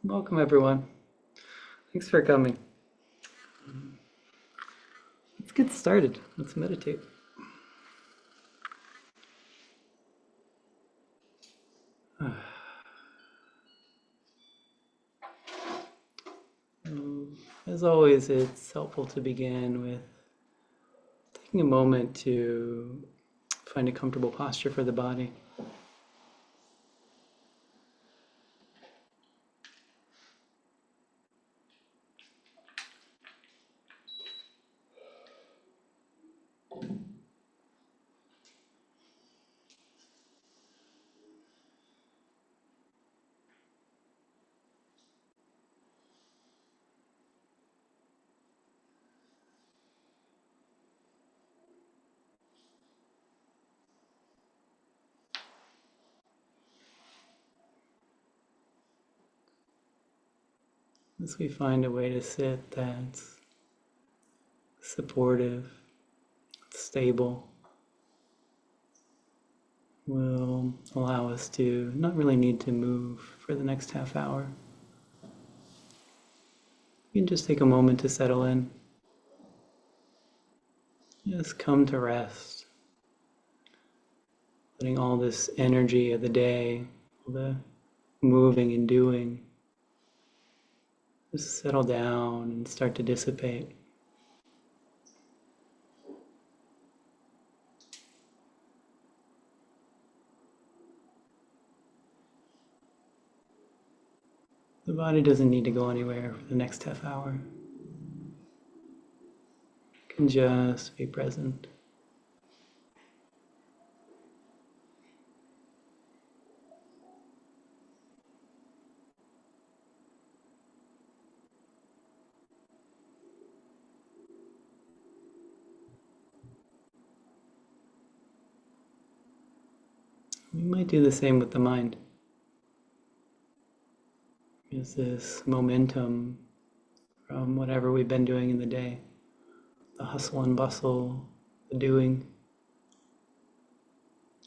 Welcome, everyone. Thanks for coming. Let's get started. Let's meditate. As always, it's helpful to begin with taking a moment to find a comfortable posture for the body. As we find a way to sit that's supportive, stable, will allow us to not really need to move for the next half hour. You can just take a moment to settle in. Just come to rest. Letting all this energy of the day, all the moving and doing, just settle down and start to dissipate. The body doesn't need to go anywhere for the next half hour. It can just be present. We might do the same with the mind. There's this momentum from whatever we've been doing in the day, the hustle and bustle, the doing.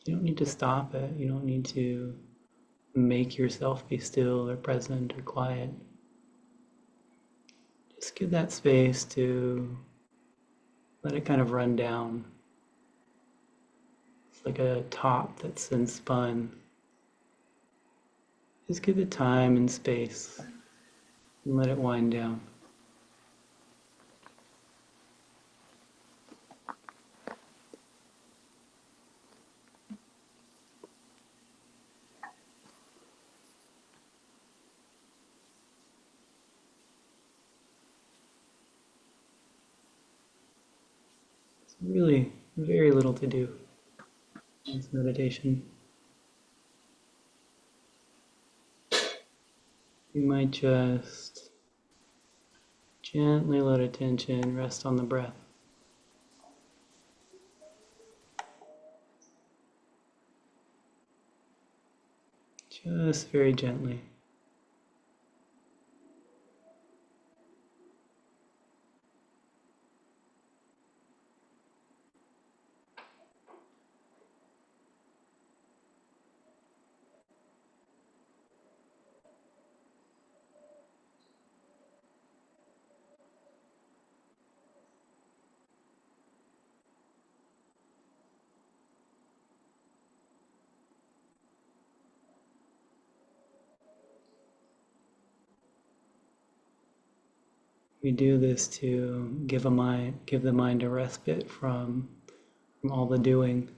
You don't need to stop it. You don't need to make yourself be still or present or quiet. Just give that space to let it kind of run down. It's like a top that's been spun. Just give it time and space and let it wind down. It's really very little to do in this meditation. You might just gently let attention rest on the breath. Just very gently. We do this to give the mind a respite from all the doing,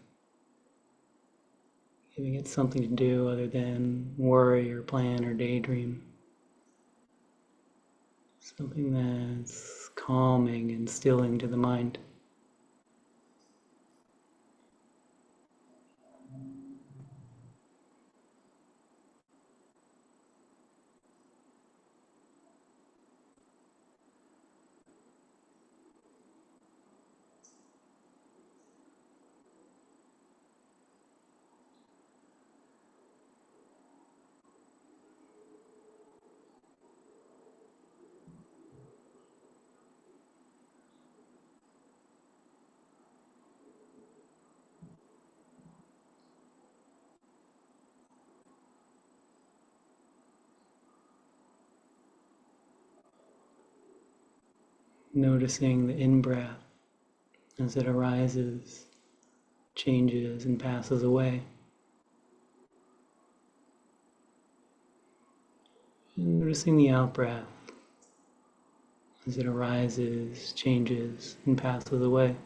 giving it something to do other than worry or plan or daydream. Something that's calming and stilling to the mind. noticing the in-breath as it arises, changes, and passes away. And noticing the out-breath as it arises, changes, and passes away.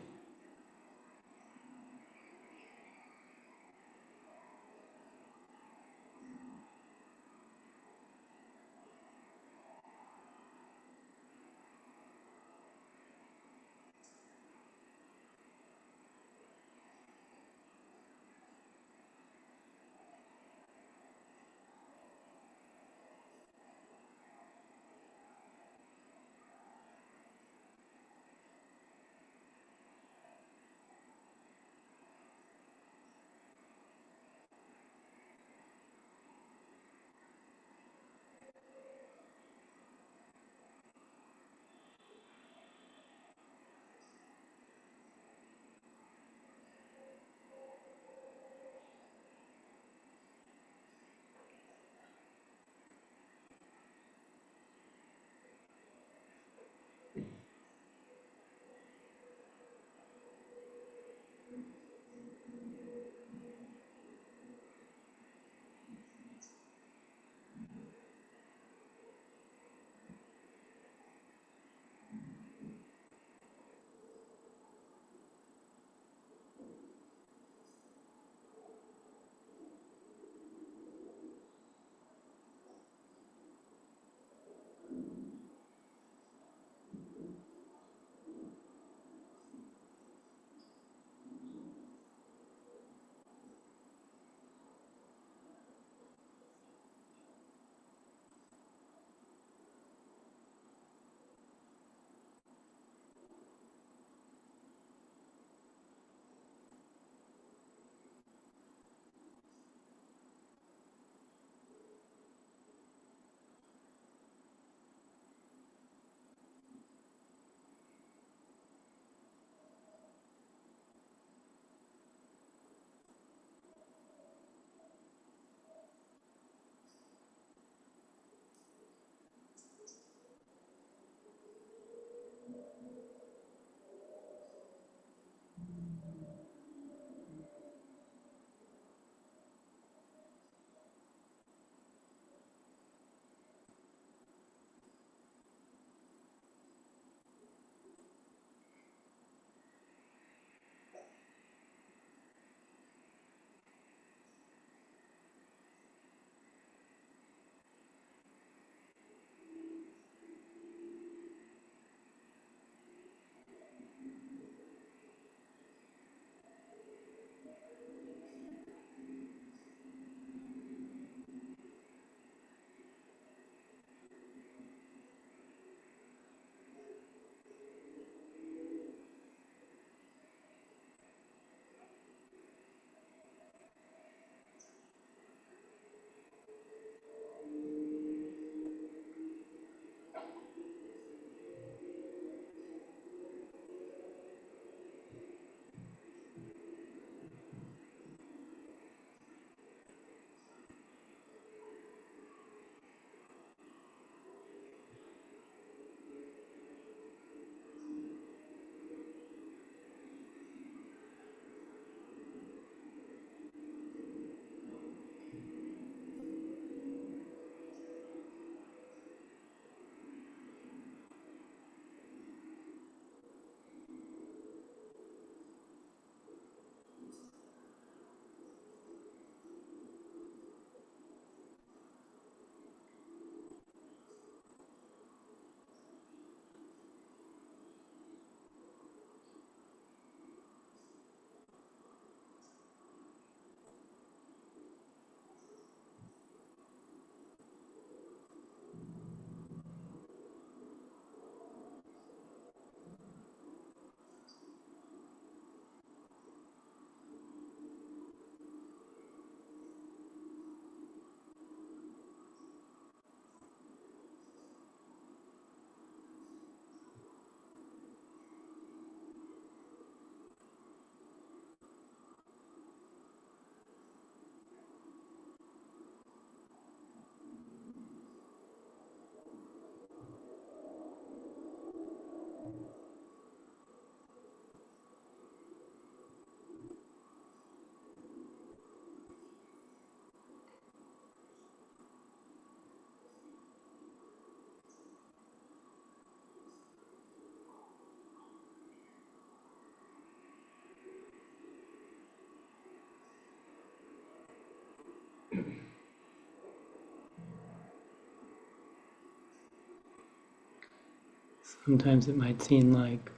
Sometimes it might seem like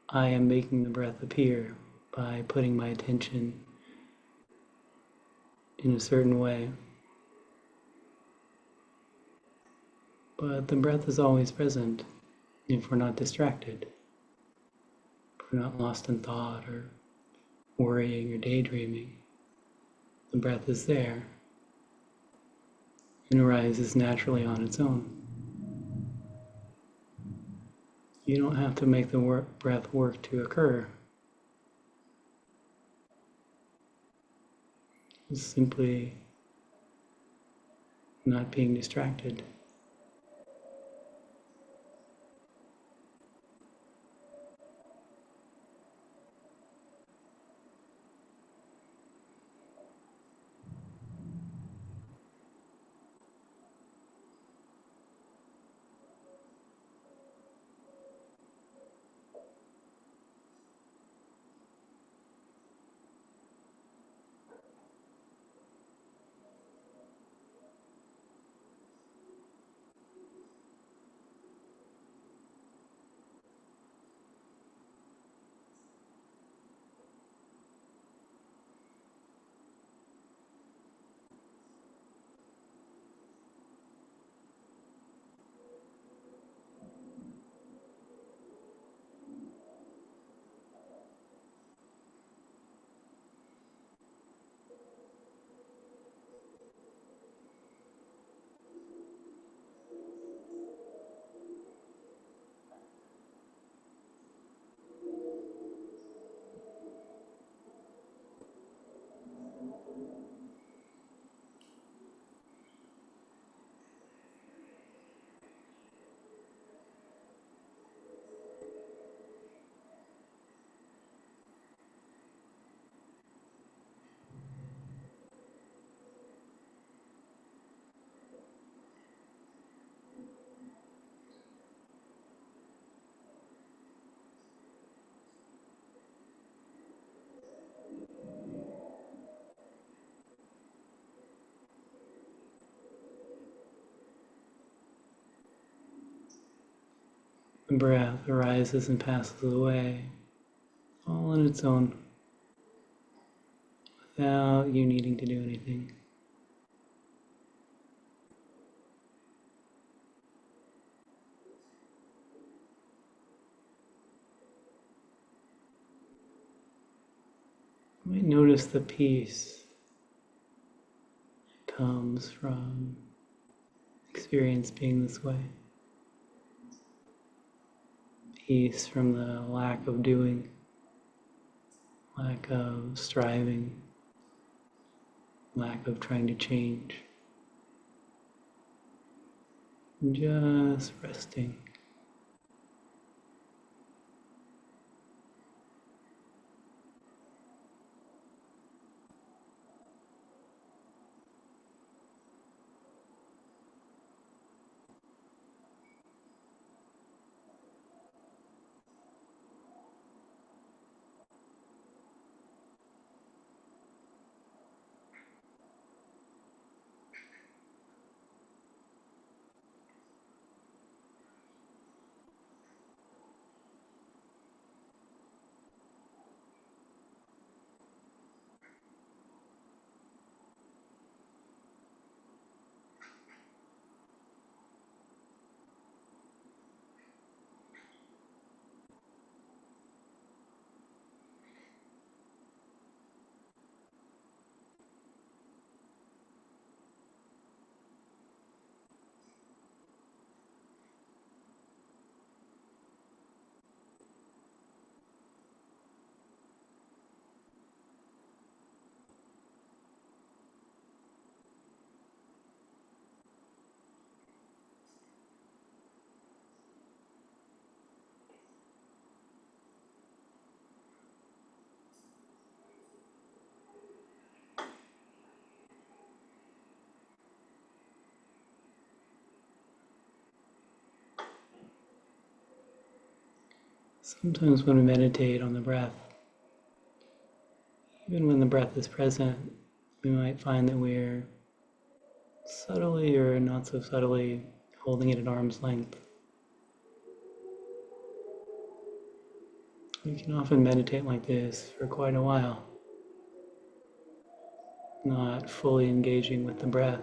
I am making the breath appear by putting my attention in a certain way. But the breath is always present if we're not distracted, if we're not lost in thought or worrying or daydreaming. The breath is there and arises naturally on its own. You don't have to make the breath work to occur. It's simply not being distracted. The breath arises and passes away, all on its own, without you needing to do anything. You might notice the peace that comes from experience being this way. Peace from the lack of doing, lack of striving, lack of trying to change. Just resting. Sometimes when we meditate on the breath, even when the breath is present, we might find that we're subtly or not so subtly holding it at arm's length. You can often meditate like this for quite a while, not fully engaging with the breath.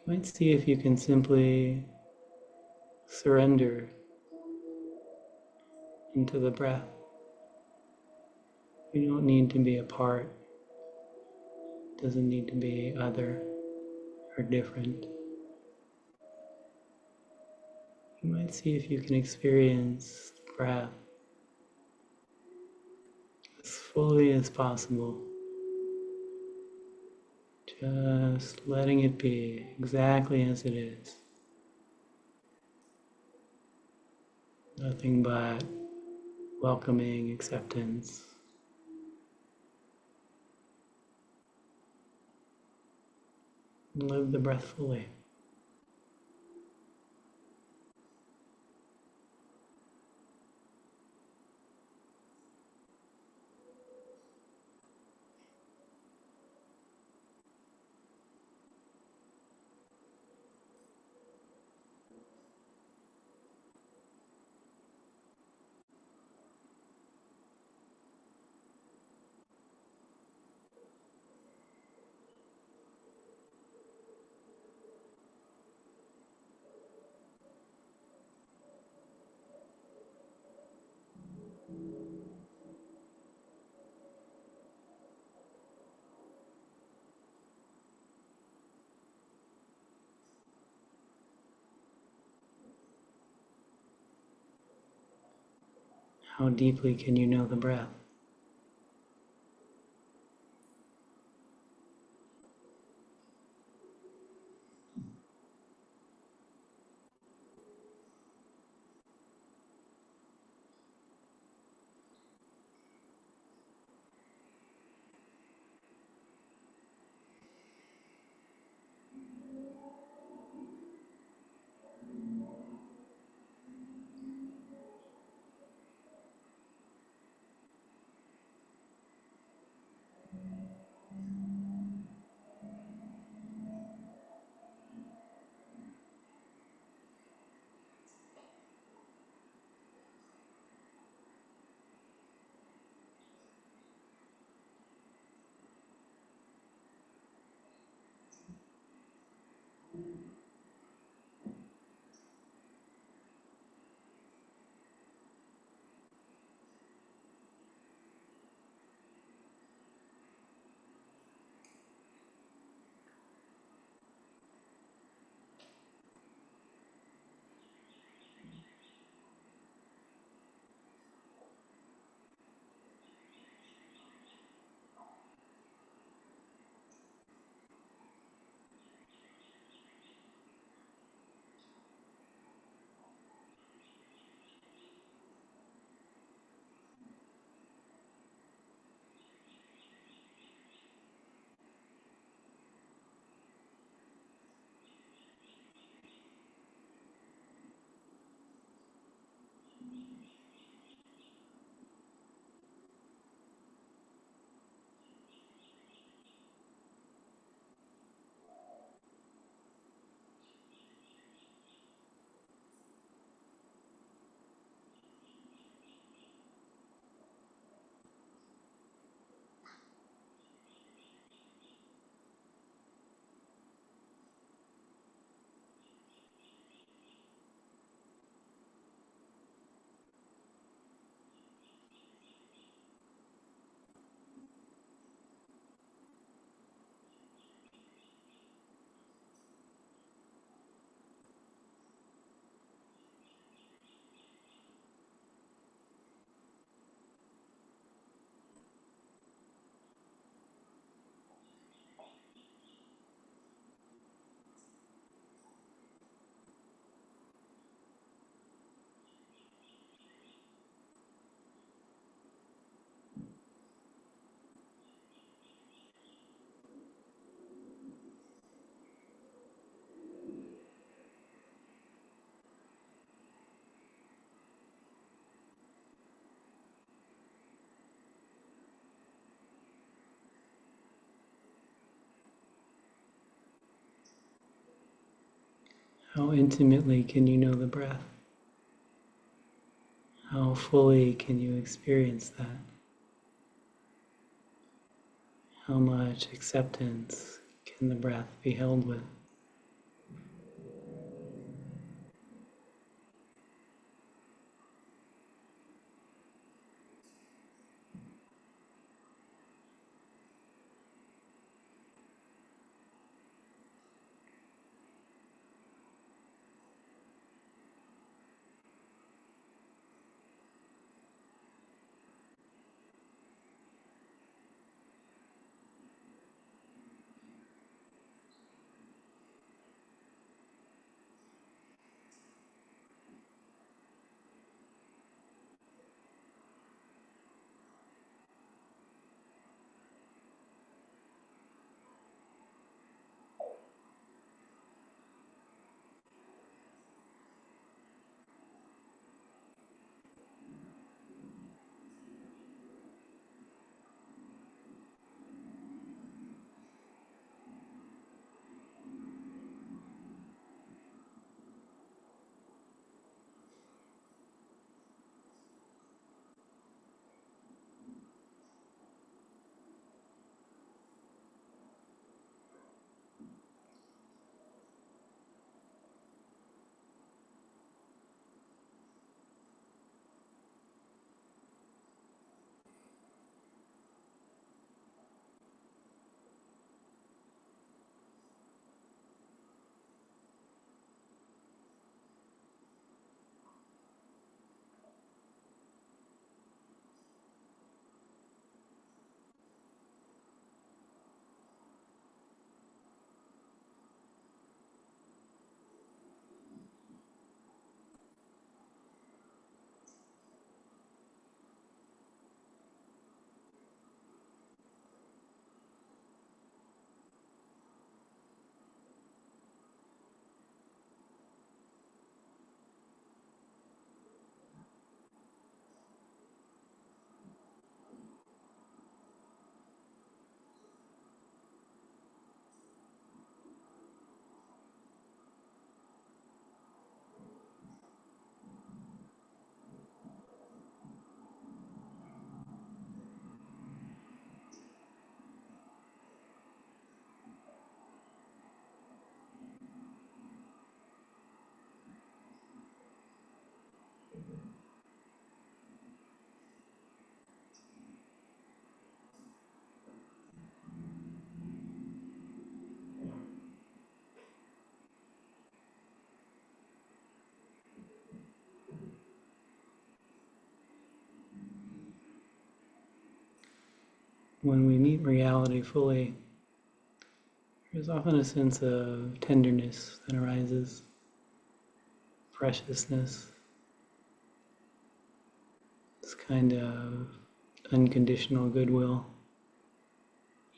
You might see if you can simply surrender into the breath. You don't need to be a part. It doesn't need to be other or different. You might see if you can experience the breath as fully as possible. Just letting it be exactly as it is. Nothing but welcoming acceptance. And live the breath fully. How deeply can you know the breath? How intimately can you know the breath? How fully can you experience that? How much acceptance can the breath be held with? When we meet reality fully, there's often a sense of tenderness that arises, preciousness, this kind of unconditional goodwill,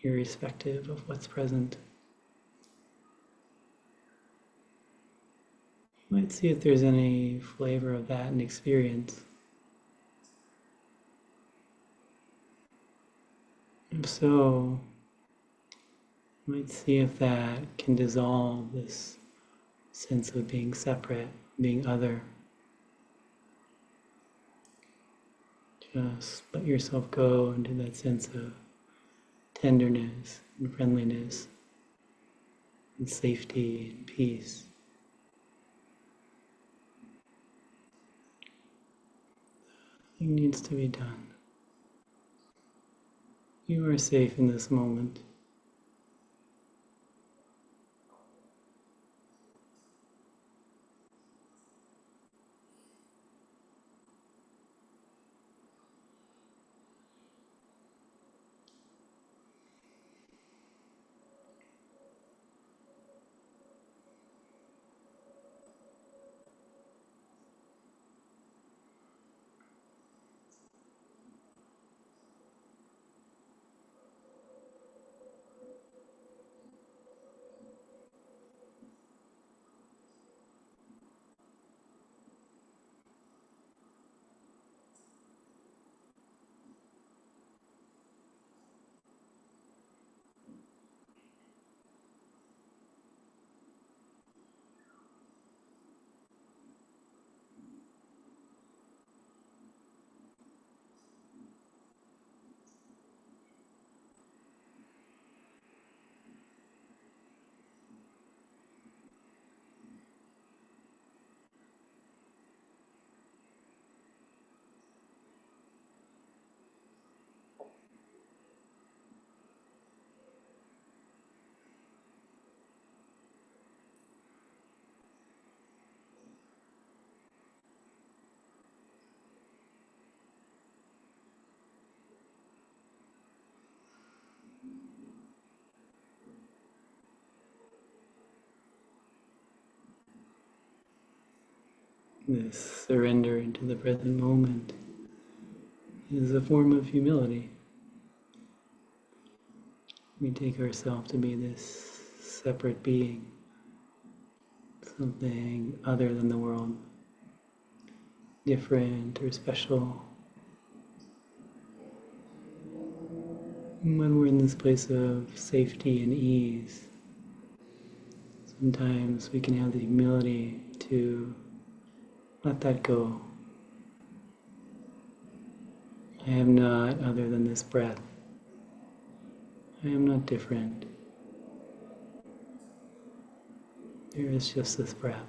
irrespective of what's present. You might see if there's any flavor of that in experience. If so, you might see if that can dissolve this sense of being separate, being other. Just let yourself go into that sense of tenderness and friendliness and safety and peace. Nothing needs to be done. You are safe in this moment. This surrender into the present moment is a form of humility. We take ourselves to be this separate being, something other than the world, different or special. When we're in this place of safety and ease, sometimes we can have the humility to let that go. I am not other than this breath. I am not different. There is just this breath.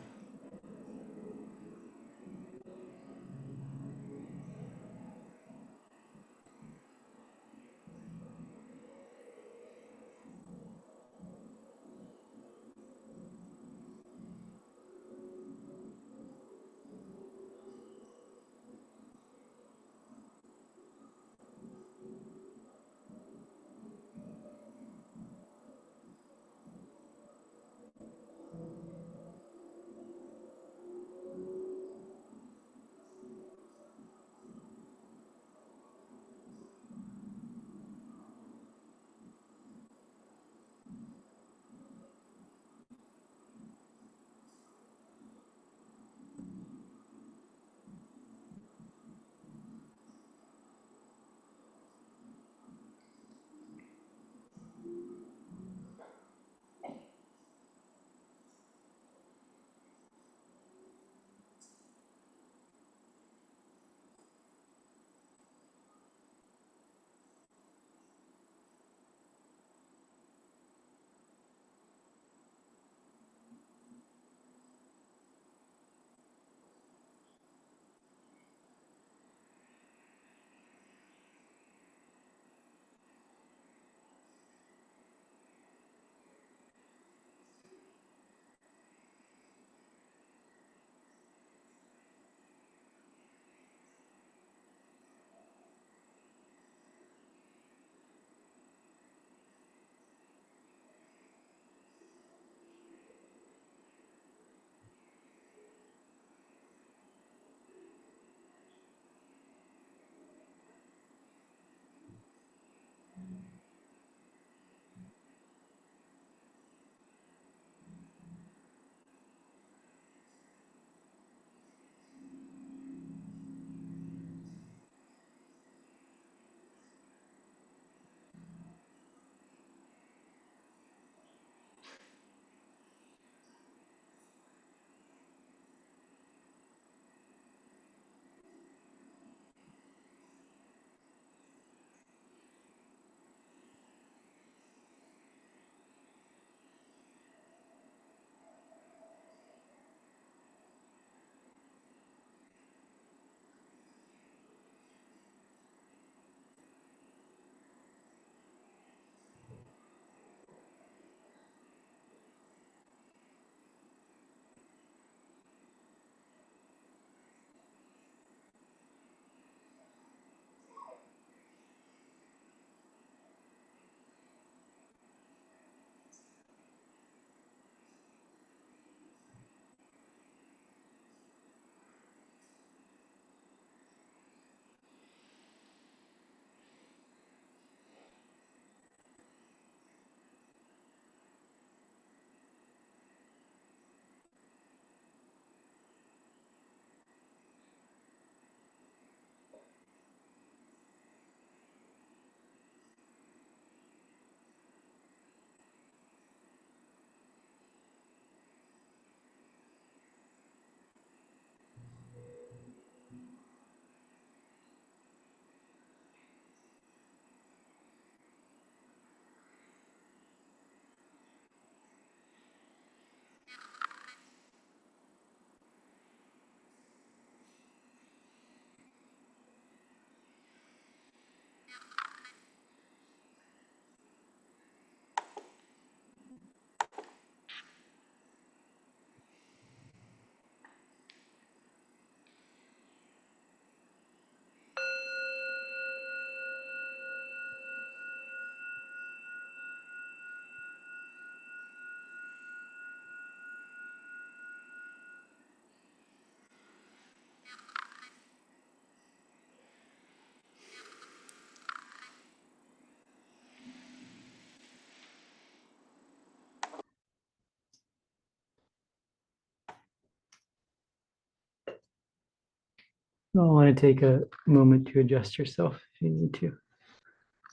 So I want to take a moment to adjust yourself if you need to.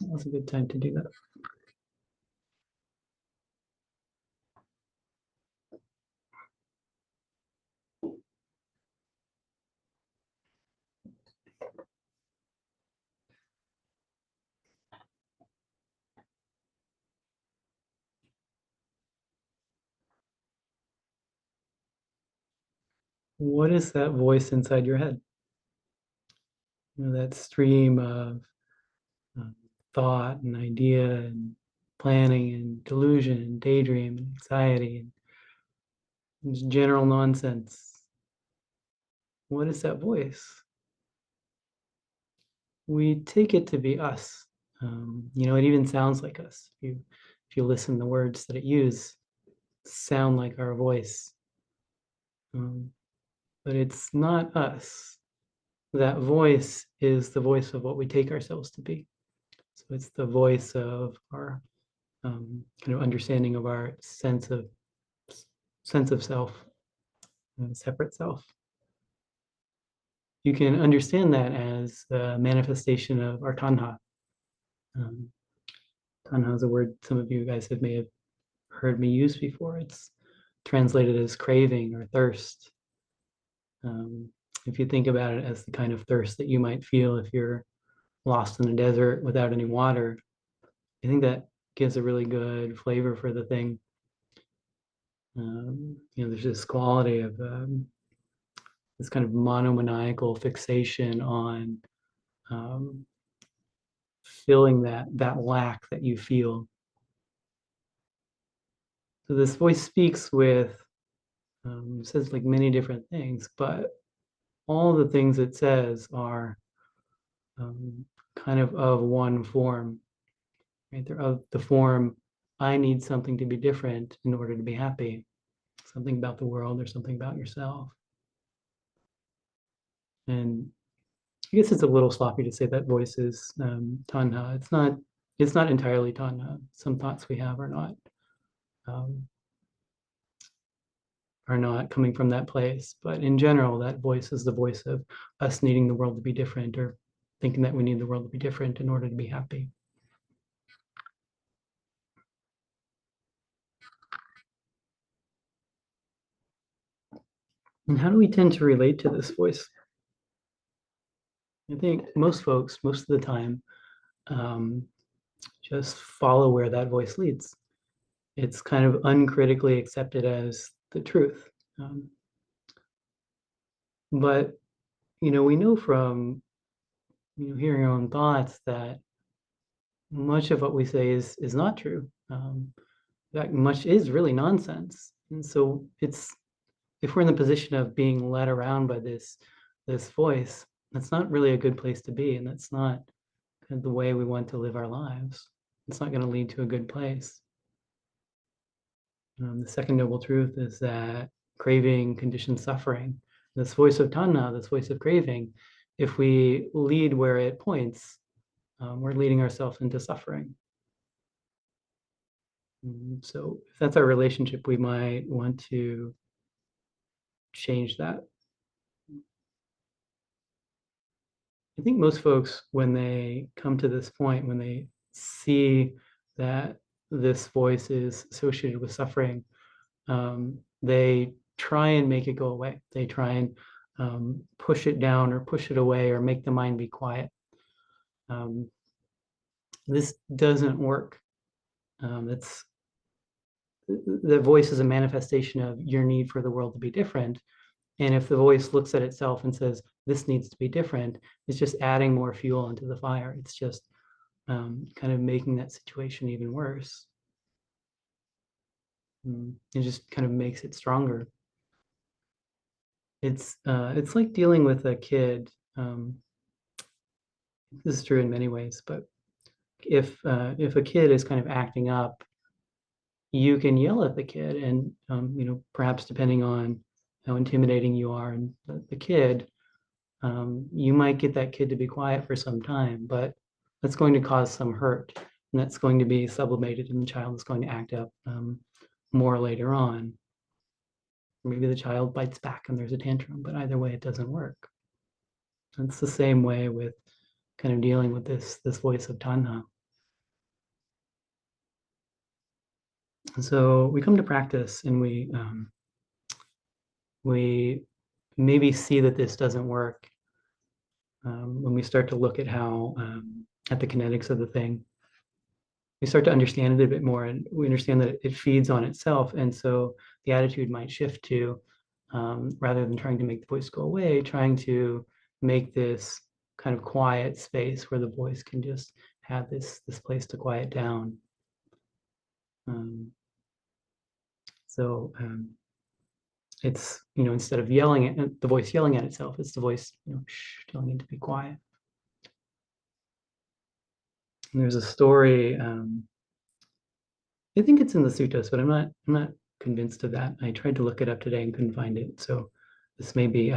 Now's a good time to do that. What is that voice inside your head? That stream of uh, thought and idea and planning and delusion and daydream and anxiety and just general nonsense. What is that voice? We take it to be us. It even sounds like us. If you listen, the words that it uses sound like our voice, but it's not us. That voice is the voice of what we take ourselves to be. So it's the voice of our kind of understanding of our sense of self, separate self. You can understand that as a manifestation of our tanha. Um, Tanha is a word some of you guys may have heard me use before. It's translated as craving or thirst. Um, if you think about it as the kind of thirst that you might feel if you're lost in a desert without any water, I think that gives a really good flavor for the thing. There's this quality of this kind of monomaniacal fixation on feeling that lack that you feel. So this voice speaks with says like many different things, but all the things it says are kind of one form, right? They're of the form, I need something to be different in order to be happy. Something about the world or something about yourself. And I guess it's a little sloppy to say that voice is tanha. It's not entirely tanha. Some thoughts we have um, are not coming from that place. But in general, that voice is the voice of us needing the world to be different or thinking that we need the world to be different in order to be happy. And how do we tend to relate to this voice? I think most folks, most of the time, um, just follow where that voice leads. It's kind of uncritically accepted as the truth. But we know from hearing our own thoughts that much of what we say is not true. That much is really nonsense. And so it's if we're in the position of being led around by this voice, that's not really a good place to be, and that's not kind of the way we want to live our lives. It's not going to lead to a good place. The second noble truth is that craving conditions suffering. This voice of tanha, this voice of craving, if we lead where it points, we're leading ourselves into suffering. So if that's our relationship, we might want to change that. I think most folks, when they come to this point, when they see that this voice is associated with suffering, they try and make it go away. They try and push it down or push it away or make the mind be quiet. This doesn't work. It's the voice is a manifestation of your need for the world to be different. And if the voice looks at itself and says, this needs to be different, it's just adding more fuel into the fire. It's just kind of making that situation even worse. It just kind of makes it stronger. It's like dealing with a kid. This is true in many ways, but if a kid is kind of acting up, you can yell at the kid, and perhaps depending on how intimidating you are and the kid, you might get that kid to be quiet for some time, but that's going to cause some hurt, and that's going to be sublimated, and the child is going to act up more later on. Maybe the child bites back and there's a tantrum, but either way, it doesn't work. It's the same way with kind of dealing with this voice of tanha. And so we come to practice and we maybe see that this doesn't work when we start to look at how at the kinetics of the thing. We start to understand it a bit more, and we understand that it feeds on itself. And so the attitude might shift to, rather than trying to make the voice go away, trying to make this kind of quiet space where the voice can just have this place to quiet down. Um, so it's, instead of yelling at the voice yelling at itself, it's the voice, telling it to be quiet. And there's a story. I think it's in the suttas, but I'm not convinced of that. I tried to look it up today and couldn't find it. So this may be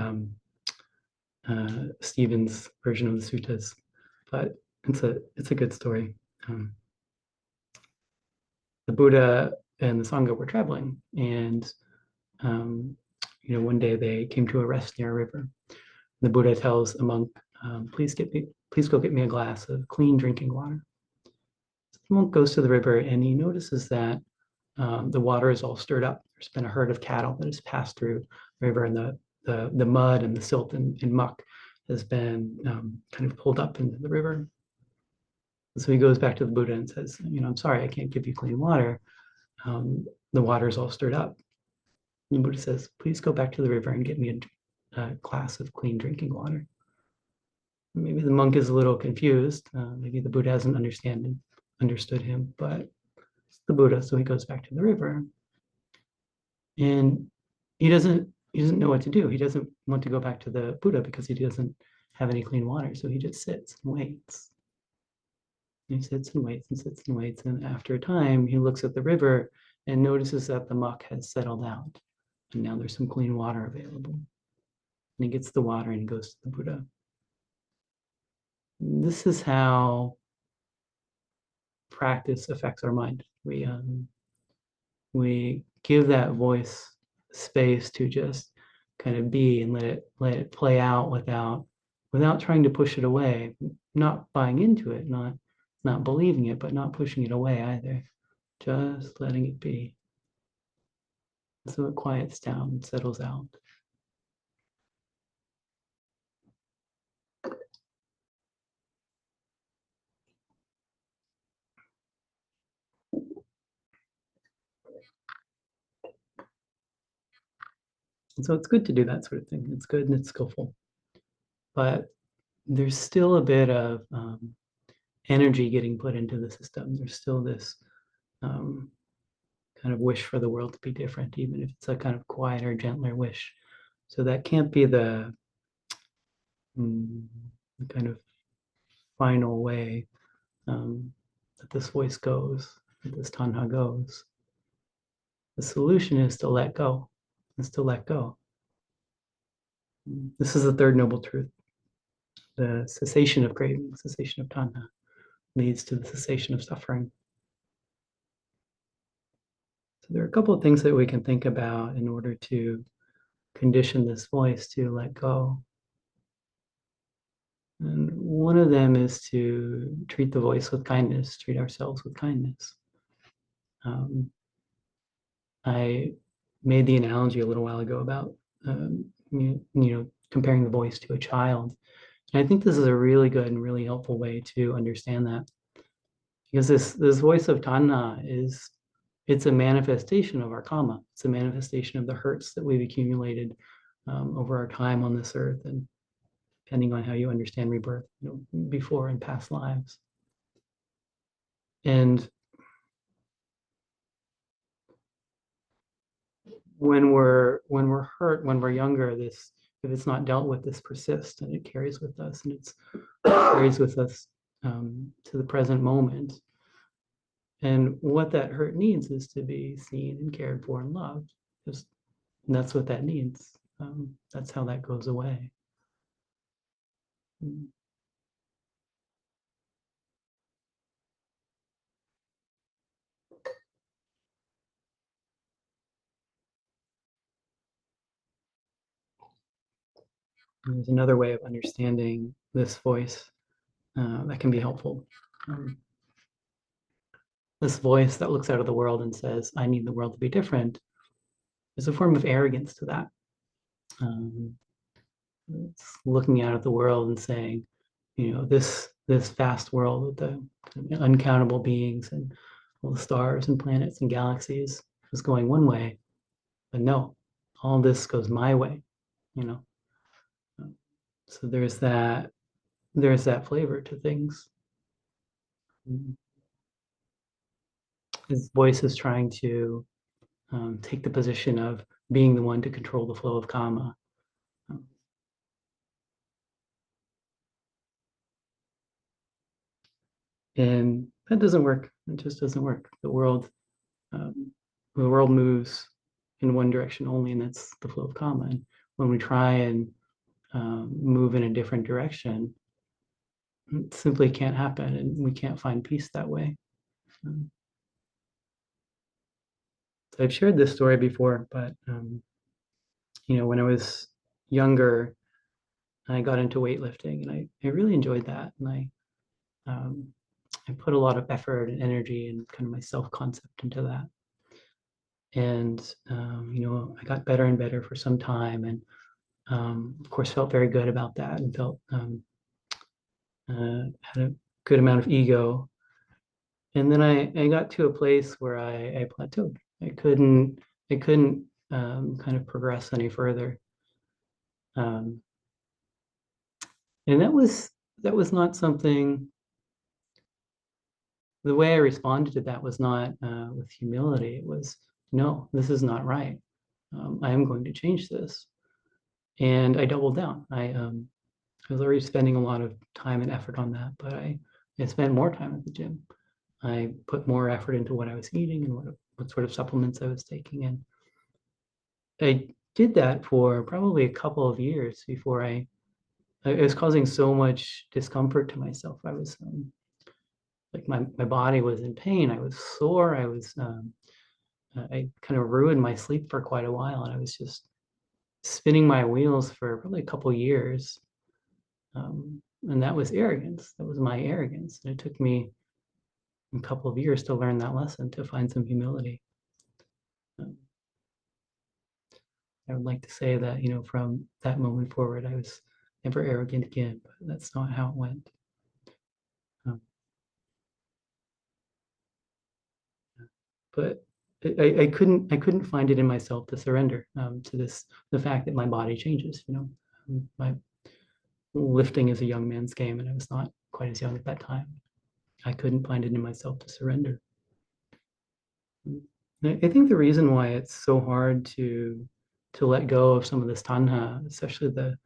Stephen's version of the suttas, but it's a good story. The Buddha and the Sangha were traveling, and one day they came to a rest near a river. The Buddha tells a monk, please go get me a glass of clean drinking water. So the monk goes to the river and he notices that the water is all stirred up. There's been a herd of cattle that has passed through the river, and the mud and the silt and muck has been kind of pulled up into the river. And so he goes back to the Buddha and says, I'm sorry, I can't give you clean water. The water is all stirred up. And the Buddha says, please go back to the river and get me a glass of clean drinking water. Maybe the monk is a little confused. Maybe the Buddha hasn't understood him, but it's the Buddha, so he goes back to the river. And he doesn't know what to do. He doesn't want to go back to the Buddha because he doesn't have any clean water. So he just sits and waits. And he sits and waits and sits and waits. And after a time, he looks at the river and notices that the muck has settled out. And now there's some clean water available. And he gets the water and he goes to the Buddha. This is how practice affects our mind. We give that voice space to just kind of be and let it play out without trying to push it away, not buying into it, not believing it, but not pushing it away either. Just letting it be. So it quiets down and settles out. And so it's good to do that sort of thing. It's good and it's skillful. But there's still a bit of energy getting put into the system. There's still this kind of wish for the world to be different, even if it's a kind of quieter, gentler wish. So that can't be the kind of final way that this voice goes, that this tanha goes. The solution is to let go, is to let go. This is the third noble truth. The cessation of craving, cessation of tanha, leads to the cessation of suffering. So there are a couple of things that we can think about in order to condition this voice to let go. And one of them is to treat the voice with kindness, treat ourselves with kindness. I made the analogy a little while ago about comparing the voice to a child. And I think this is a really good and really helpful way to understand that, because this voice of tanha it's a manifestation of our karma. It's a manifestation of the hurts that we've accumulated over our time on this earth, and depending on how you understand rebirth, before and past lives. And when we're hurt, when we're younger, if it's not dealt with, this persists and it carries with us, and it carries with us to the present moment. And what that hurt needs is to be seen and cared for and loved. And that's what that needs. That's how that goes away. there's another way of understanding this voice that can be helpful. This voice that looks out of the world and says, I need the world to be different, is a form of arrogance to that. It's looking out at the world and saying, this vast world with the uncountable beings and all the stars and planets and galaxies is going one way, but no, all this goes my way, you know. So there's that flavor to things. His voice is trying to take the position of being the one to control the flow of karma. And that doesn't work. It just doesn't work. The world moves in one direction only, and that's the flow of karma. And when we try and move in a different direction, it simply can't happen, and we can't find peace that way. So I've shared this story before, but when I was younger, I got into weightlifting, and I really enjoyed that, and I put a lot of effort and energy and kind of my self-concept into that. And I got better and better for some time, and of course felt very good about that, and felt had a good amount of ego. And then I got to a place where I plateaued. I couldn't kind of progress any further. And that was not something. The way I responded to that was not with humility. It was, no, this is not right. I am going to change this. And I doubled down. I was already spending a lot of time and effort on that, but I spent more time at the gym. I put more effort into what I was eating and what sort of supplements I was taking. And I did that for probably a couple of years before I was causing so much discomfort to myself. I was like my body was in pain. I was sore. I kind of ruined my sleep for quite a while, and I was just spinning my wheels for probably a couple of years. And that was arrogance. That was my arrogance. And it took me a couple of years to learn that lesson, to find some humility. I would like to say that, from that moment forward, I was never arrogant again, but that's not how it went. But I couldn't find it in myself to surrender to the fact that my body changes. My lifting is a young man's game, and I was not quite as young at that time. I couldn't find it in myself to surrender. I think the reason why it's so hard to let go of some of this tanha, especially the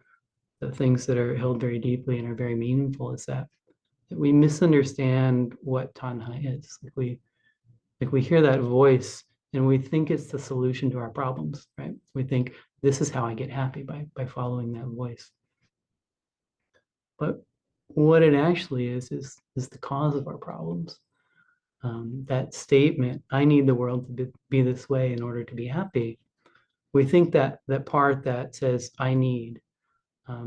things that are held very deeply and are very meaningful, is that we misunderstand what tanha is. Like we hear that voice and we think it's the solution to our problems, right? We think this is how I get happy, by following that voice. But what it actually is the cause of our problems. That statement, I need the world to be this way in order to be happy. We think that part that says I need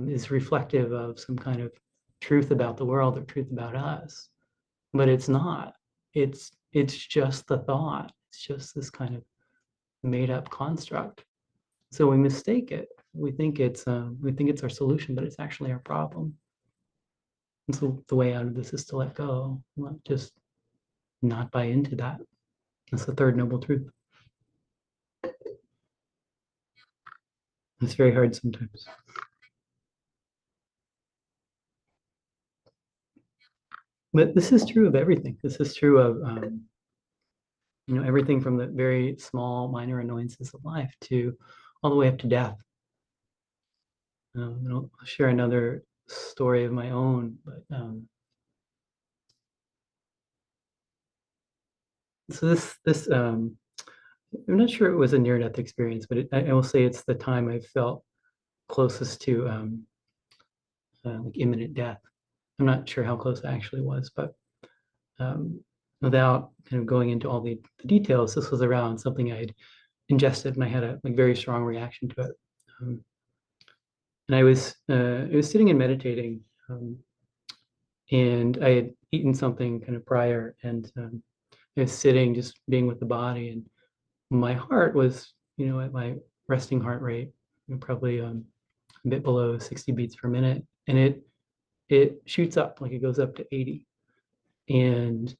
is reflective of some kind of truth about the world or truth about us, but it's not. It's just the thought. It's just this kind of made up construct. So we mistake it. We think it's our solution, but it's actually our problem. And so the way out of this is to let go, not just not buy into that. That's the third noble truth. It's very hard sometimes. But this is true of everything. This is true of everything from the very small, minor annoyances of life to all the way up to death. I'll share another story of my own, but so this I'm not sure it was a near-death experience, but I will say it's the time I felt closest to like imminent death. I'm not sure how close I actually was, but without kind of going into all the details, this was around something I had ingested, and I had a very strong reaction to it. And I was sitting and meditating, and I had eaten something kind of prior, and I was sitting, just being with the body, and my heart was, at my resting heart rate, probably a bit below 60 beats per minute, and it shoots up, like it goes up to 80, and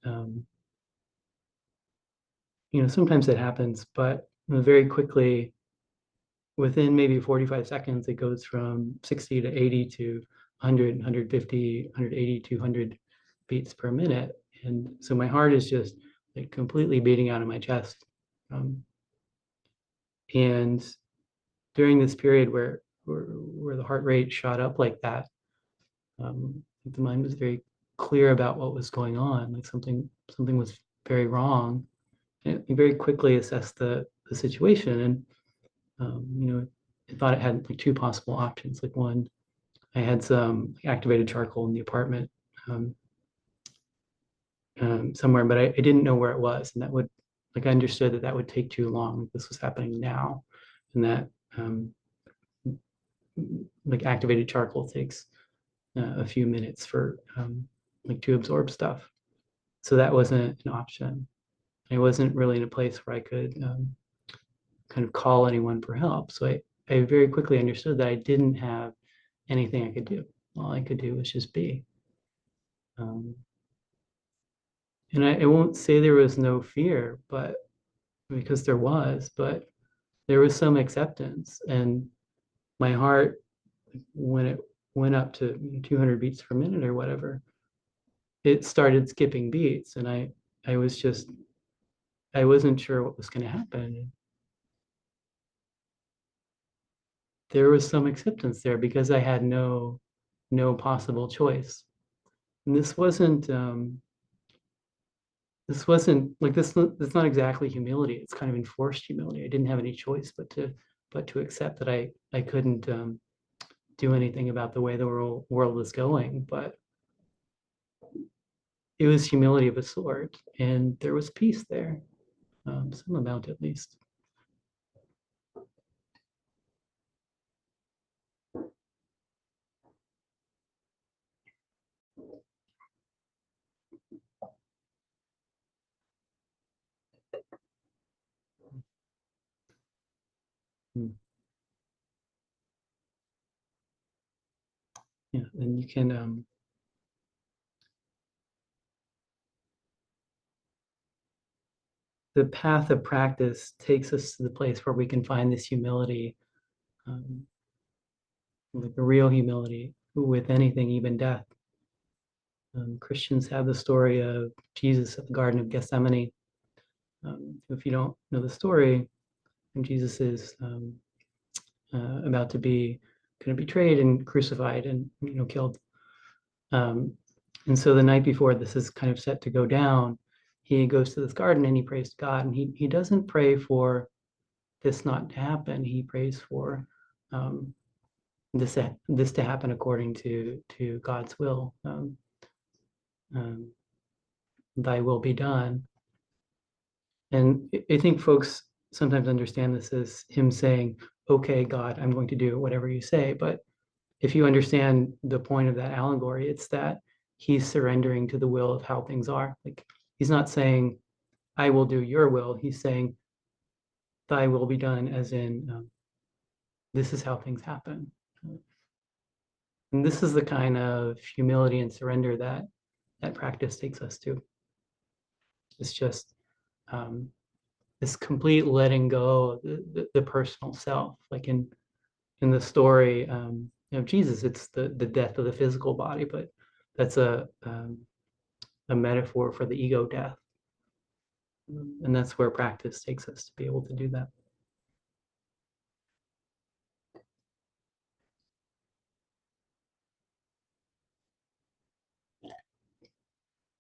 sometimes that happens, but very quickly, within maybe 45 seconds, it goes from 60 to 80 to 100, 150, 180, 200 beats per minute. And so my heart is just like completely beating out of my chest. Um, and during this period where the heart rate shot up like that, the mind was very clear about what was going on, like something was very wrong. And it very quickly assessed the situation, and I thought it had like two possible options. Like one, I had some activated charcoal in the apartment, um, somewhere, but I didn't know where it was, and that would, like, I understood that would take too long. Like, this was happening now, and that um, like activated charcoal takes a few minutes for like to absorb stuff. So that wasn't an option. I wasn't really in a place where I could kind of call anyone for help. So I very quickly understood that I didn't have anything I could do. All I could do was just be. Um, and I won't say there was no fear, but because there was, but there was some acceptance. And my heart, when it went up to 200 beats per minute or whatever, it started skipping beats. And I was just, I wasn't sure what was going to happen. There was some acceptance there because I had no possible choice. And this wasn't like this. It's not exactly humility. It's kind of enforced humility. I didn't have any choice but to accept that I couldn't do anything about the way the world was going. But it was humility of a sort, and there was peace there, some amount at least. Mm. Yeah, and you can. The path of practice takes us to the place where we can find this humility, um, like a real humility with anything, even death. Christians have the story of Jesus at the Garden of Gethsemane. If you don't know the story, Jesus is about to be kind of betrayed and crucified and killed. Um, and so the night before this is kind of set to go down, he goes to this garden and he prays to God. And he doesn't pray for this not to happen. He prays for um, this to happen according to God's will. Um, Thy will be done. And I think folks sometimes understand this as him saying, "Okay, God, I'm going to do whatever you say." But if you understand the point of that allegory, it's that he's surrendering to the will of how things are. Like, he's not saying, "I will do your will." He's saying, "Thy will be done," as in, this is how things happen. And this is the kind of humility and surrender that practice takes us to. It's just um, this complete letting go of the personal self. Like in the story of Jesus, it's the death of the physical body, but that's a metaphor for the ego death. And that's where practice takes us to be able to do that.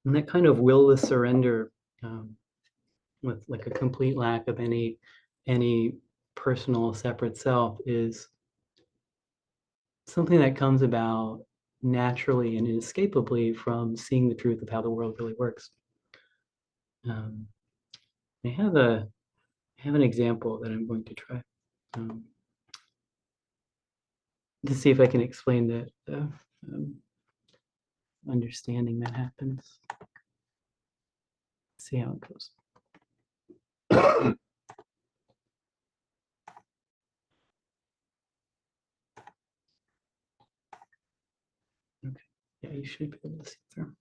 And that kind of willless surrender, um, with like a complete lack of any personal separate self, is something that comes about naturally and inescapably from seeing the truth of how the world really works. Um, I have an example that I'm going to try. Um, to see if I can explain the understanding that happens. See how it goes. Okay. Yeah, you should be able to see through.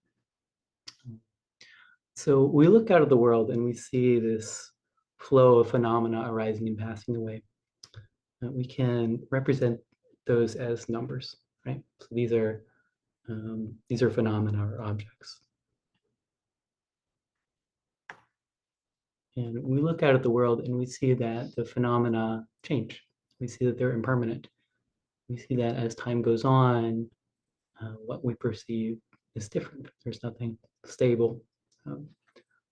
So we look out of the world and we see this flow of phenomena arising and passing away. We can represent those as numbers, right? So these are phenomena or objects. And we look out at the world and we see that the phenomena change. We see that they're impermanent. We see that as time goes on, what we perceive is different. There's nothing stable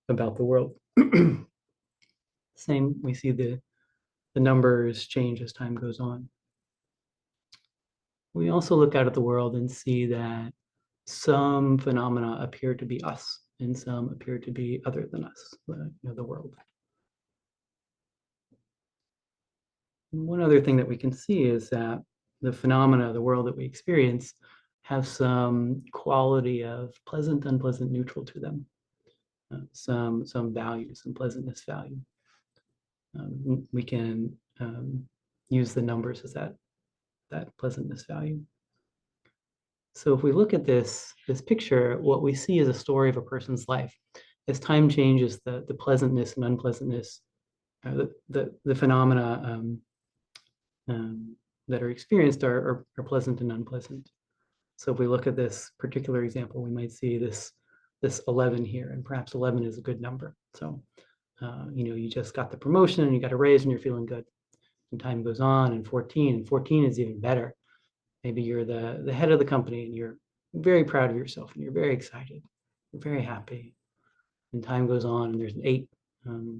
about the world. Same, we see the numbers change as time goes on. We also look out at the world and see that some phenomena appear to be us and some appear to be other than us, the world. And one other thing that we can see is that the phenomena, the world that we experience, have some quality of pleasant, unpleasant, neutral to them. Some value, some pleasantness value. We can use the numbers as that pleasantness value. So if we look at this picture, what we see is a story of a person's life. As time changes, the pleasantness and unpleasantness, the phenomena that are experienced are pleasant and unpleasant. So if we look at this particular example, we might see this 11 here, and perhaps 11 is a good number. So you just got the promotion and you got a raise and you're feeling good. And time goes on, and 14 is even better. Maybe you're the head of the company and you're very proud of yourself and you're very excited, you're very happy. And time goes on and there's an 8.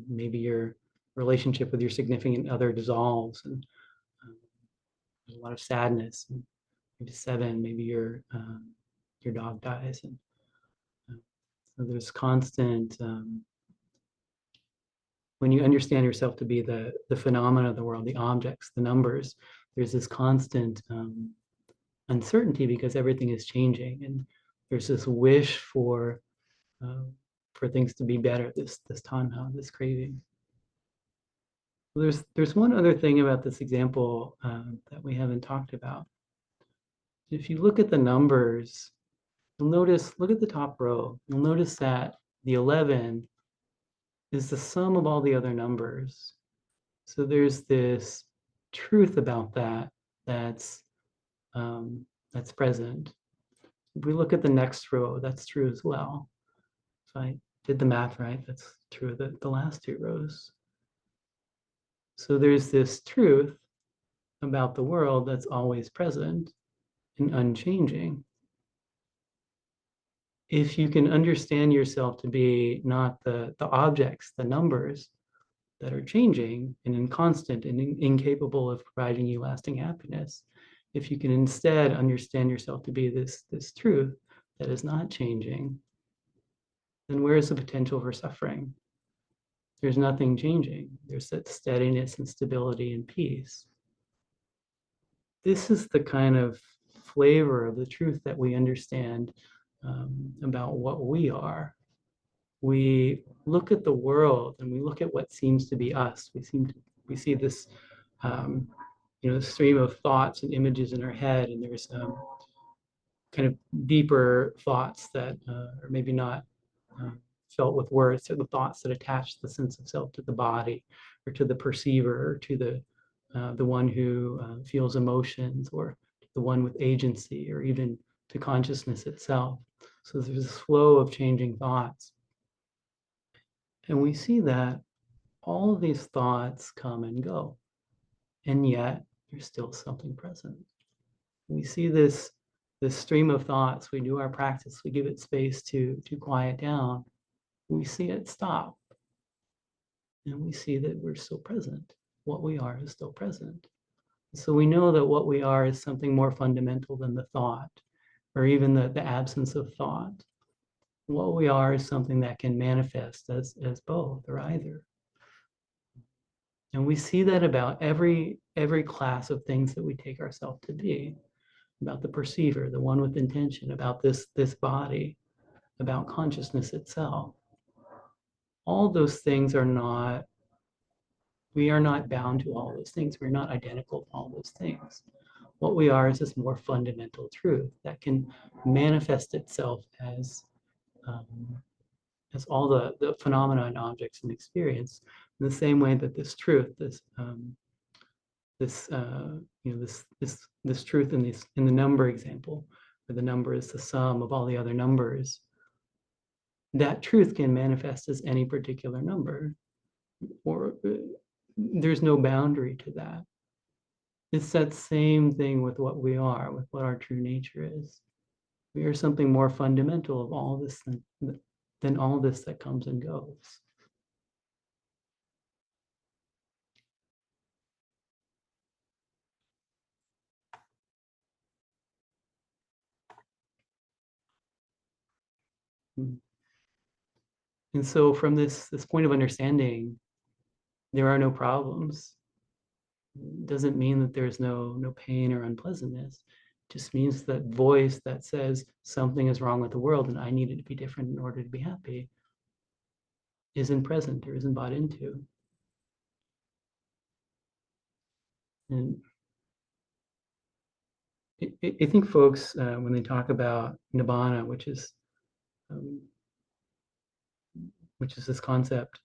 Maybe your relationship with your significant other dissolves and there's a lot of sadness. And maybe 7, maybe your dog dies. And so there's constant, when you understand yourself to be the phenomena of the world, the objects, the numbers, there's this constant uncertainty because everything is changing, and there's this wish for things to be better, this tanha, this craving. There's one other thing about this example that we haven't talked about. If you look at the numbers, you'll notice, look at the top row, you'll notice that the 11 is the sum of all the other numbers. So there's this truth about that's present. If we look at the next row, that's true as well. If I did the math right, that's true of the last 2 rows. So there's this truth about the world that's always present and unchanging. If you can understand yourself to be not the objects, the numbers that are changing and inconstant and incapable of providing you lasting happiness, if you can instead understand yourself to be this truth that is not changing, then where is the potential for suffering? There's nothing changing. There's that steadiness and stability and peace. This is the kind of flavor of the truth that we understand about what we are. We look at the world and we look at what seems to be us. We see this stream of thoughts and images in our head, and there's kind of deeper thoughts that are maybe not felt with words. So the thoughts that attach the sense of self to the body, or to the perceiver, or to the one who feels emotions, or the one with agency, or even to consciousness itself. So there's this flow of changing thoughts. And we see that all of these thoughts come and go, and yet there's still something present. We see this stream of thoughts, we do our practice, we give it space to quiet down, we see it stop, and we see that we're still present. What we are is still present. So we know that what we are is something more fundamental than the thought, or even the absence of thought. What we are is something that can manifest as both or either. And we see that about every class of things that we take ourselves to be, about the perceiver, the one with intention, about this body, about consciousness itself. All those things are not, we are not bound to all those things. We're not identical to all those things. What we are is this more fundamental truth that can manifest itself um, as all the phenomena and objects in experience in the same way that this truth, this this truth in the number example, where the number is the sum of all the other numbers, that truth can manifest as any particular number, or there's no boundary to that. It's that same thing with what we are, with what our true nature is. We are something more fundamental of all this than all this that comes and goes. And so from this point of understanding, there are no problems. It doesn't mean that there's no pain or unpleasantness. It just means that voice that says something is wrong with the world and I need it to be different in order to be happy isn't present or isn't bought into. And I think folks, when they talk about nibbana, um, which is this concept,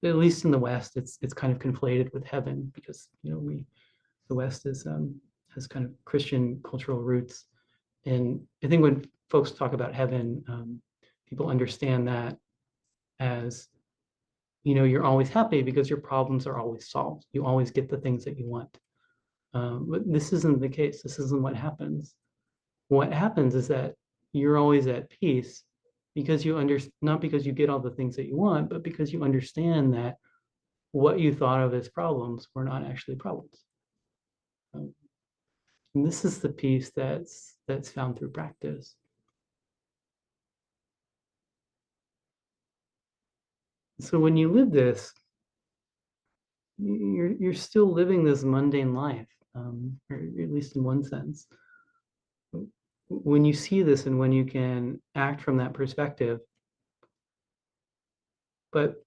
at least in the West, it's kind of conflated with heaven because the West has kind of Christian cultural roots, and I think when folks talk about heaven, people understand that as you're always happy because your problems are always solved. You always get the things that you want. But this isn't the case. This isn't what happens. What happens is that you're always at peace because not because you get all the things that you want, but because you understand that what you thought of as problems were not actually problems. And this is the peace that's found through practice. So when you live this, you're still living this mundane life, or at least in one sense. When you see this and when you can act from that perspective, but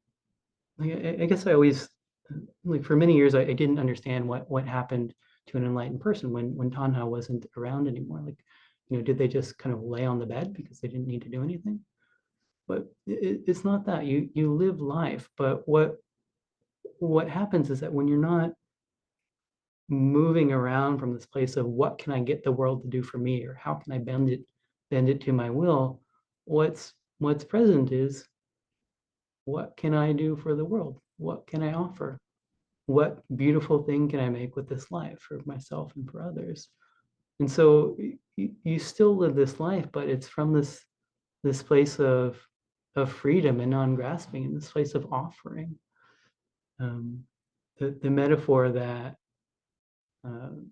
I guess I always, like for many years, I didn't understand what happened to an enlightened person when Tanha wasn't around anymore. Like, did they just kind of lay on the bed because they didn't need to do anything? But it's not that. You live life, but what happens is that when you're not moving around from this place of what can I get the world to do for me, or how can I bend it to my will, what's present is what can I do for the world? What can I offer? What beautiful thing can I make with this life for myself and for others? And so you still live this life, but it's from this place of freedom and non-grasping, and this place of offering. The metaphor that kind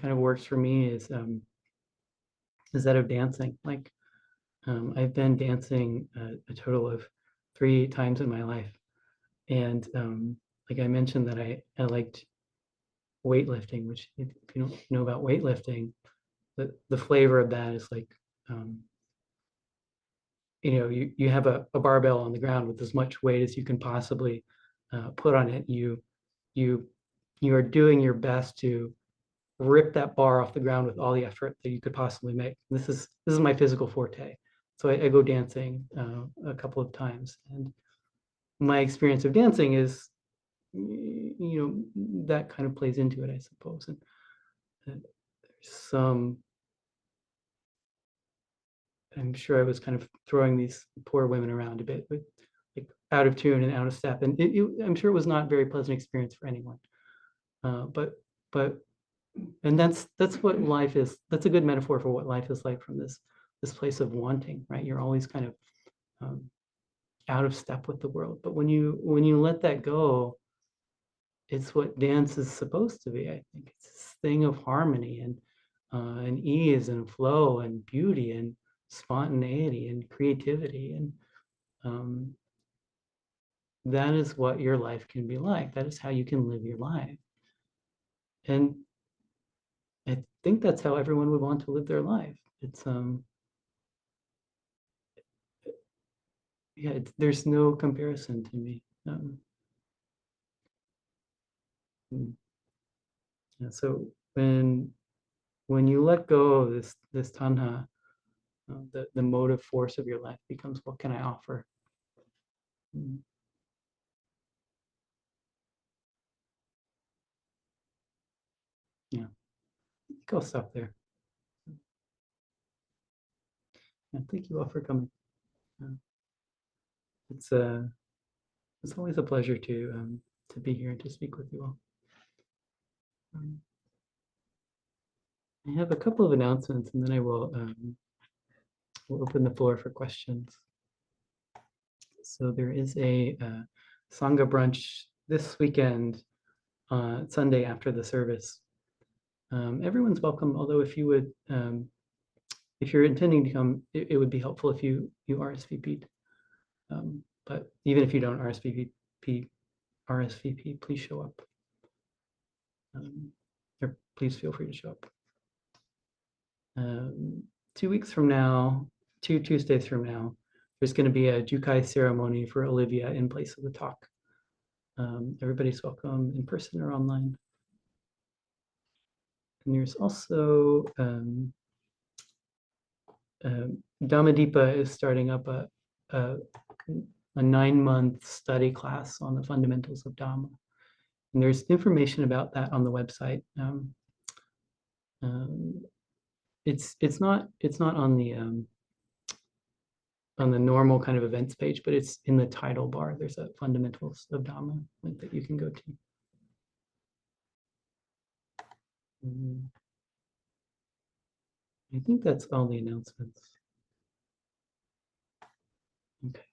of works for me is that of dancing. Like I've been dancing a total of 3 times in my life, and like I mentioned that I liked weightlifting, which if you don't know about weightlifting, the flavor of that is like you have a barbell on the ground with as much weight as you can possibly put on it. You are doing your best to rip that bar off the ground with all the effort that you could possibly make. This is my physical forte. So I go dancing a couple of times, and my experience of dancing is, that kind of plays into it, I suppose. And there's some, I'm sure I was kind of throwing these poor women around a bit, but like out of tune and out of step, and I'm sure it was not a very pleasant experience for anyone. But and that's what life is. That's a good metaphor for what life is like from this place of wanting, right? You're always kind of out of step with the world. But when you let that go, it's what dance is supposed to be. I think it's this thing of harmony and ease and flow and beauty and spontaneity and creativity, and that is what your life can be like. That is how you can live your life. And I think that's how everyone would want to live their life. It's yeah, there's no comparison to me. Mm, yeah, so when you let go of this tanha, the motive force of your life becomes, what can I offer? Mm, yeah, I think I'll stop there. Yeah, thank you all for coming. Uh, it's it's always a pleasure to be here and to speak with you all. Um, I have a couple of announcements, and then I will open the floor for questions. So there is a Sangha brunch this weekend, Sunday after the service. Everyone's welcome, although if you're intending to come, it would be helpful if you RSVP'd. But even if you don't RSVP, please show up. Or please feel free to show up. 2 weeks from now, 2 Tuesdays from now, there's going to be a Jukai ceremony for Olivia in place of the talk. Everybody's welcome in person or online. And there's also Dhammadeepa is starting up a 9-month study class on the fundamentals of Dhamma. And there's information about that on the website. It's not on the normal kind of events page, but it's in the title bar. There's a fundamentals of Dhamma link that you can go to. I think that's all the announcements. Okay.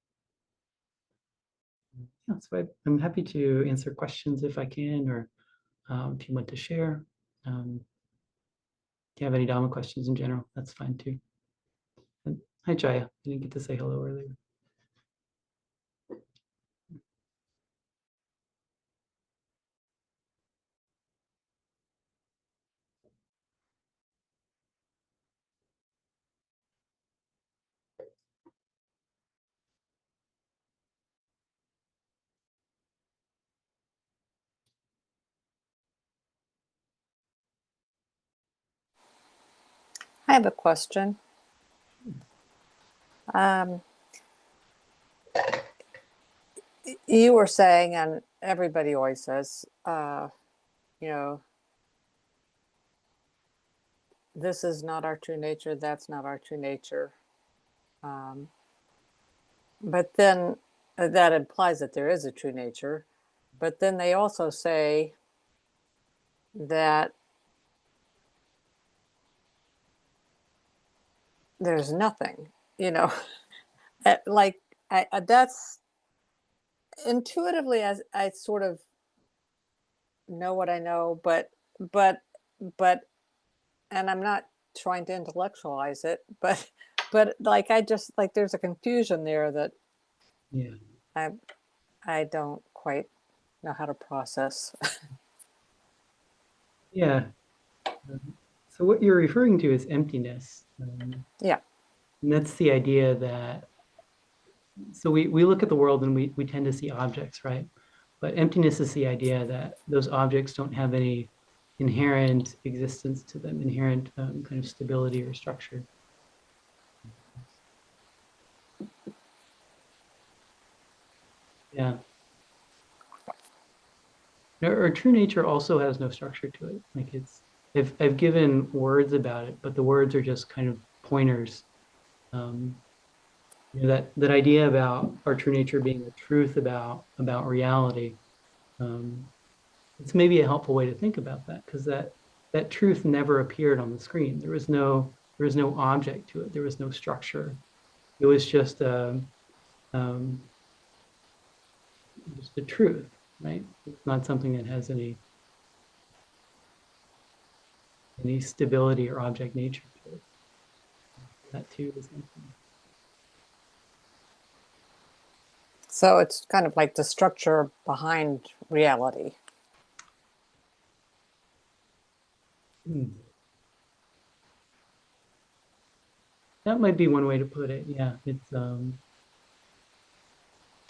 Yeah, so I'm happy to answer questions if I can, or if you want to share. If you have any Dhamma questions in general, that's fine too. And hi, Jaya. I didn't get to say hello earlier. I have a question. You were saying, and everybody always says, you know, this is not our true nature, that's not our true nature. But then that implies that there is a true nature. But then they also say that there's nothing, like that's intuitively, as I sort of know what I know, but and I'm not trying to intellectualize it, but like I just like there's a confusion there that Yeah. I don't quite know how to process. Yeah. So what you're referring to is emptiness. Yeah. And that's the idea that, so we look at the world and we tend to see objects, right? But emptiness is the idea that those objects don't have any inherent existence to them, inherent kind of stability or structure. Yeah. Our true nature also has no structure to it. Like I've given words about it, but the words are just kind of pointers. That idea about our true nature being the truth about reality. It's maybe a helpful way to think about that, because that truth never appeared on the screen. There was no object to it. There was no structure. It was just um, just the truth, right? It's not something that has any stability or object nature to it. That too is empty. So it's kind of like the structure behind reality. That might be one way to put it. Yeah, it's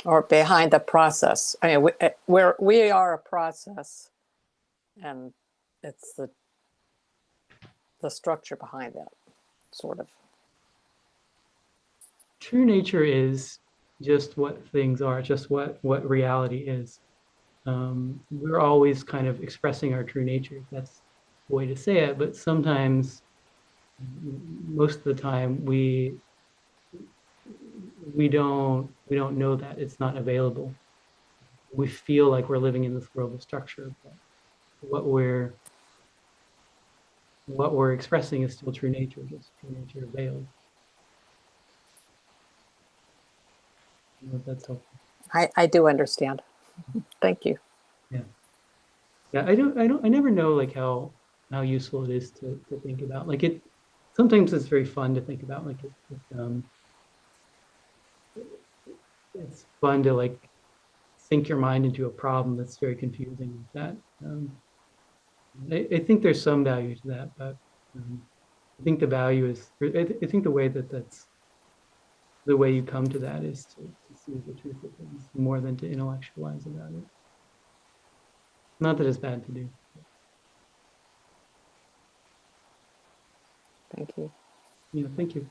or behind the process. I mean, we are a process, and it's the structure behind that, sort of. true nature is just what things are, just what reality is. We're always kind of expressing our true nature. That's the way to say it. But sometimes, most of the time, we don't know that it's not available. We feel like we're living in this world of structure, but what we're expressing is still true nature, just true nature veiled. I hope that's helpful. I do understand. Thank you. Yeah. Yeah, I never know like how useful it is to think about. Like it sometimes it's very fun to think about. Like it's fun to like sink your mind into a problem that's very confusing like that. I think there's some value to that, but I think the value is, I think the way that's the way you come to that is to see the truth of things more than to intellectualize about it. Not that it's bad to do. Thank you. Yeah, thank you.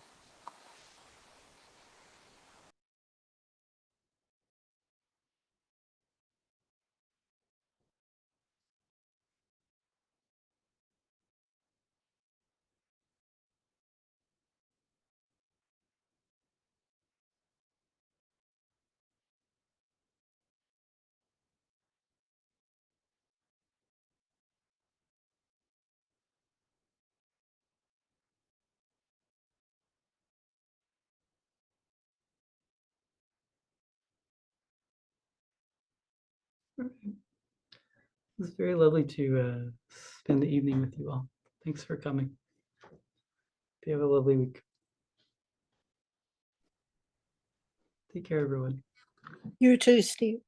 It was very lovely to spend the evening with you all. Thanks for coming. You have a lovely week. Take care, everyone. You too, Steve.